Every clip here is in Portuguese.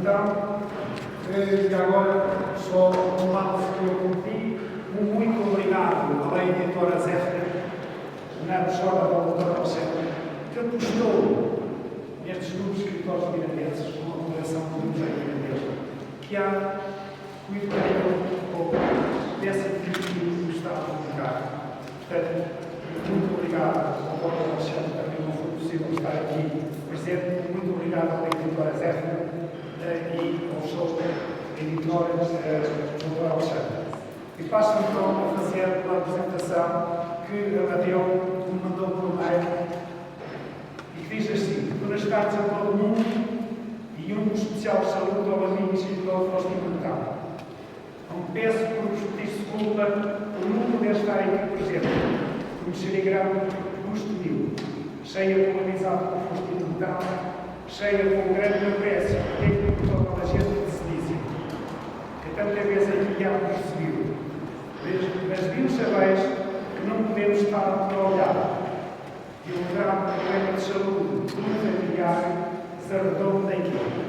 então, e agora, só um lado que eu cumpri, um muito obrigado à editora Zéfira, na Jornada da Doutora Alexandre, que apostou nestes grupos de escritores mirandenses, uma colaboração muito grande, que há cuidado um pouco dessa política que está a publicar. Portanto, muito obrigado ao Dr. Alexandre, também não foi possível estar aqui presente. Muito obrigado à editora Zéfira e aos seus editores, Dr. Alexandre. E passo então a fazer uma apresentação que Amadeu me mandou por mail e que diz assim: duras cartas a todo mundo e um especial saúdo ao amigo e escritor Faustino Mercado. Não peço por vos pedir desculpa por nunca poder estar aqui presente, por me seria grande custo mil, cheia de amizade com Faustino Mercado, cheia com grande apreço, porque por toda a gente que se diz, que tanta vez aqui há percebido. Mas vimos sabeis que não podemos estar a olhar. E um grave problema de saúde, familiar, se arredou da equipe.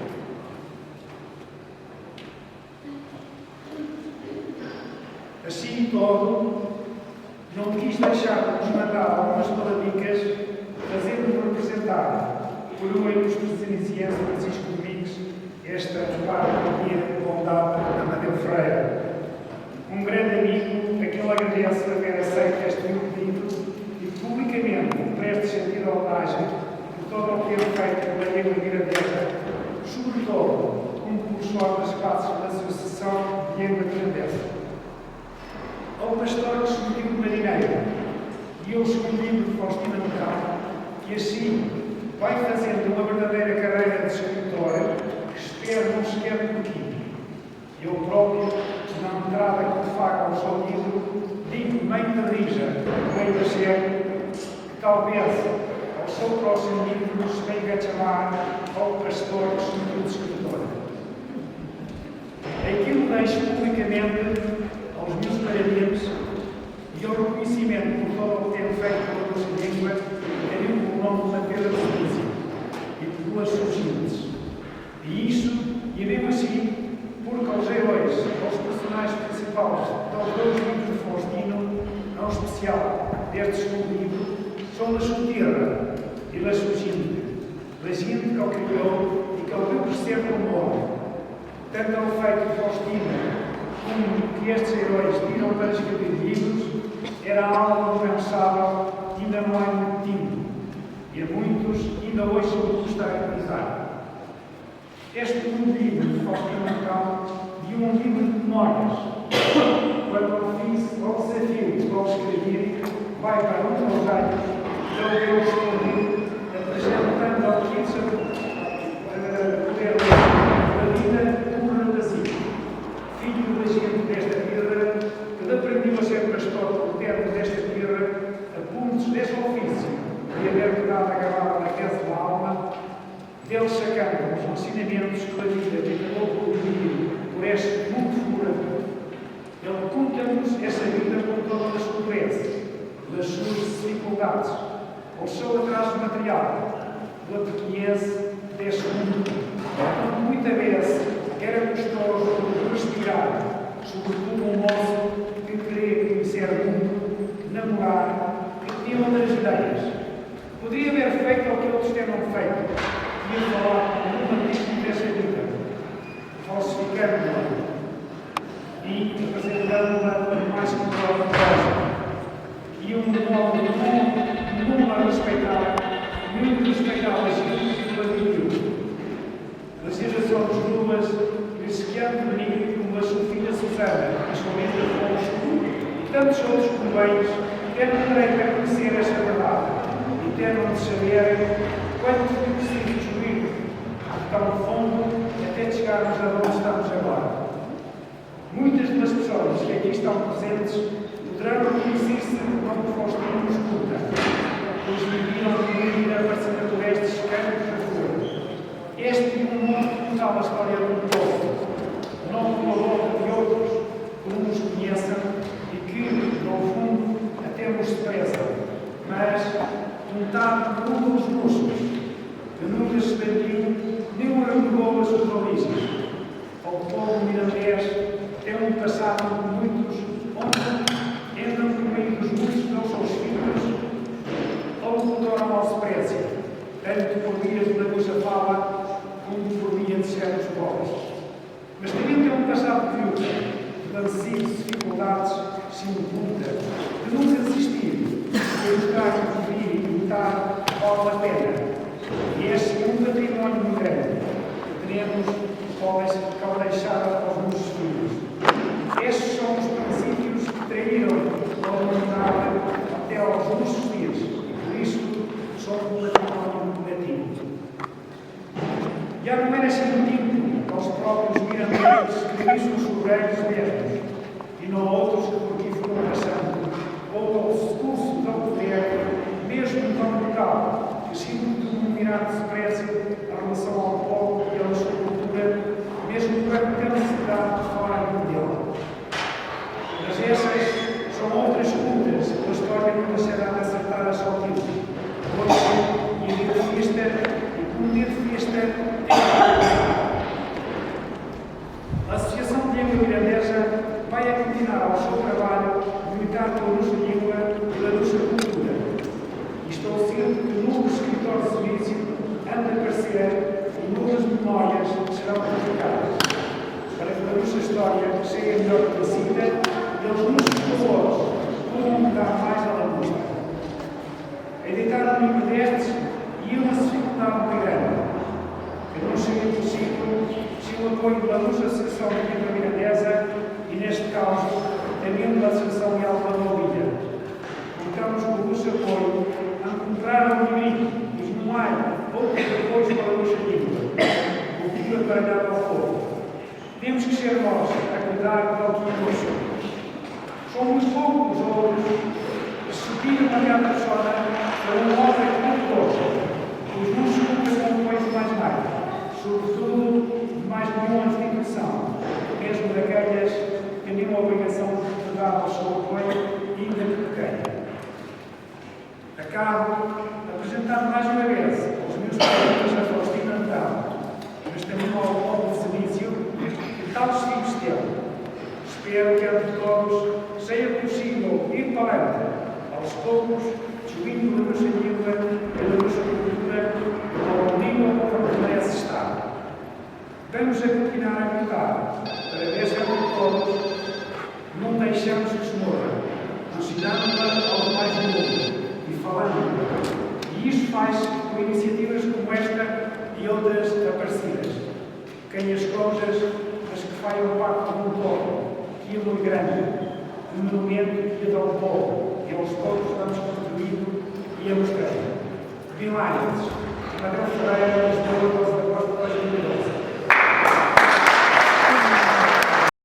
Assim e todo, não quis deixar de nos mandar algumas palavrinhas, fazendo-me representar por um ilustre ziniciense Francisco Domingos esta partilha de bondade da Amadeu Ferreira. Um grande amigo, a quem ele agradece por haver aceito este meu pedido e publicamente preste sentido a homenagem por todo o que é feito pela língua mirandesa, sobretudo como professor das classes da Associação de Língua Mirandesa. Ao pastor que escolhiu de marineiro e eu escolhi de Faustina Mercado, que assim vai fazendo uma verdadeira carreira de escritora que espero não se quede por aqui. Eu próprio, na entrada que fago ao seu livro, digo meio de rija, meio de cheiro, que talvez ao seu próximo livro se venha a chamar ao pastor que escolhiu de escritora. Aquilo deixo publicamente aos meus parabéns e ao reconhecimento por todo o que tenho feito pela nossa língua, tenho o nome da Pedra Felícia e por duas surgentes. E isso, e mesmo assim, porque aos heróis, aos personagens principais dos dois livros de Faustino, não especial deste segundo livro, são da sua terra e da sua gente. Da gente que o criou e que o viu crescer como homem. Tanto ao feito de Faustino como que estes heróis tiram para escrever livros, era algo impensável que ainda não é muito tempo. E a muitos ainda hoje me custa acreditar. Este segundo livro de Faustino Mercado de um livro de memórias. Quando eu fiz o desafio de o escrever, vai para um dos anos, então eu escrevi, apresentando ao Kitzer poder da vida pura da si. Filho da gente desta terra, que aprendeu a ser pastor por termo desta terra, a pontos deste ofício, e haver verdade acabada na casa da alma, deles sacando os ensinamentos que a vida que acabou por viver por este mundo figurativo. Ele conta-nos essa vida com todas as pobrezas, das suas dificuldades, ao seu atraso material, da pequenez deste mundo. Muita vez era gostoso respirar, sobretudo um moço que queria conhecer o mundo, namorar, que tinha outras ideias. Poderia haver feito o que outros tenham feito. Ia falar com um artista dessa vida, falsificando-a e apresentando-a mais que coisa. E um modo comum a respeitar, muito respeitável a gente que o admitiu. Nas gerações duas, Cristiano Benigno como a sua filha Susana, as famílias Afonso e tantos outros companheiros, tendo direito a conhecer esta verdade e tendo de saber quanto preciso tão fundo até chegarmos a onde estamos agora. Muitas das pessoas que aqui estão presentes poderão reconhecer-se como Faustino nos escuta, pois viviam de a aparecimento destes campos da flor. Este é um modo que conta a história de um povo, não pela boca de outros que não nos conheçam e que, no fundo, até nos desprezam, mas contado por um dos moços, que nunca se pediu nem um arregou as suas origens. sabem que muitos entram por meio dos muitos dos seus filhos ou o tornam ao desprezo, tanto por via de Lagocha fala, como por via de certos pobres. Mas também tem um passado de luta, de vencidos, dificuldades, sem luta, de nunca desistir, de buscar contribuir e lutar, vale a pena. E este é um património muito grande que teremos para deixar aos nossos filhos. Estes são os princípios que traíram a humanidade até aos nossos dias e por isso são um património negativo. Já não era assim motivo aos próprios mirandeiros que escreviam os soberanos mesmos e não outros que por aqui foram passando, ou ao discurso do poder, mesmo tão local, que sinto de um mirado desprezo em relação ao povo e à sua cultura, mesmo por a necessidade de falar dele. Mas essas são outras lutas que a história não deixará de acertar a seu tempo. Hoje, e a defesa, e como defesa, a Associação de Língua Mirandesa vai continuar ao seu trabalho de lutar pela nossa língua e pela nossa cultura. E estou certo que novos escritores de serviço han de aparecer e novas memórias serão publicadas, para que a nossa história seja melhor conhecida e os nossos valores possam mudar mais à luz. Editar um livro destes e uma dificuldade muito grande, que não seria possível sem o apoio da nossa Associação de Língua Mirandesa e, neste caso, também da Associação de Alma da Ovelha. Contamos com o vosso apoio a encontrar o limite dos manuais ou os apoios para a nossa língua, o que é para dar ao povo. Temos que ser nós a cuidar do que é nosso. Somos poucos outros que subiram a cada persona para uma obra que não todos. Os nossos cultos são depois mais, sobretudo de mais milhões de educação, mesmo daquelas que têm a obrigação de dar ao seu apoio, ainda que pequeno. Acabo apresentando mais uma vez os meus colegas a Faustina Antão, mas também ao povo de serviço que tal estivos teve. Espero que entre todos seja possível ir para adelante, aos poucos, subindo da nossa língua, pela nossa cultura, ao língua como merece estar. Vamos a continuar a lutar, para ver se entre todos não deixamos que se morra, ensinando-a aos mais novos e falando. E isto faz com iniciativas como esta e outras aparecidas. Quem as coisas, as que fazem parte de um povo, que é muito grande, um monumento que é do povo, e aos poucos vamos construindo e a mostrar. Vilares, Magrão Ferreira,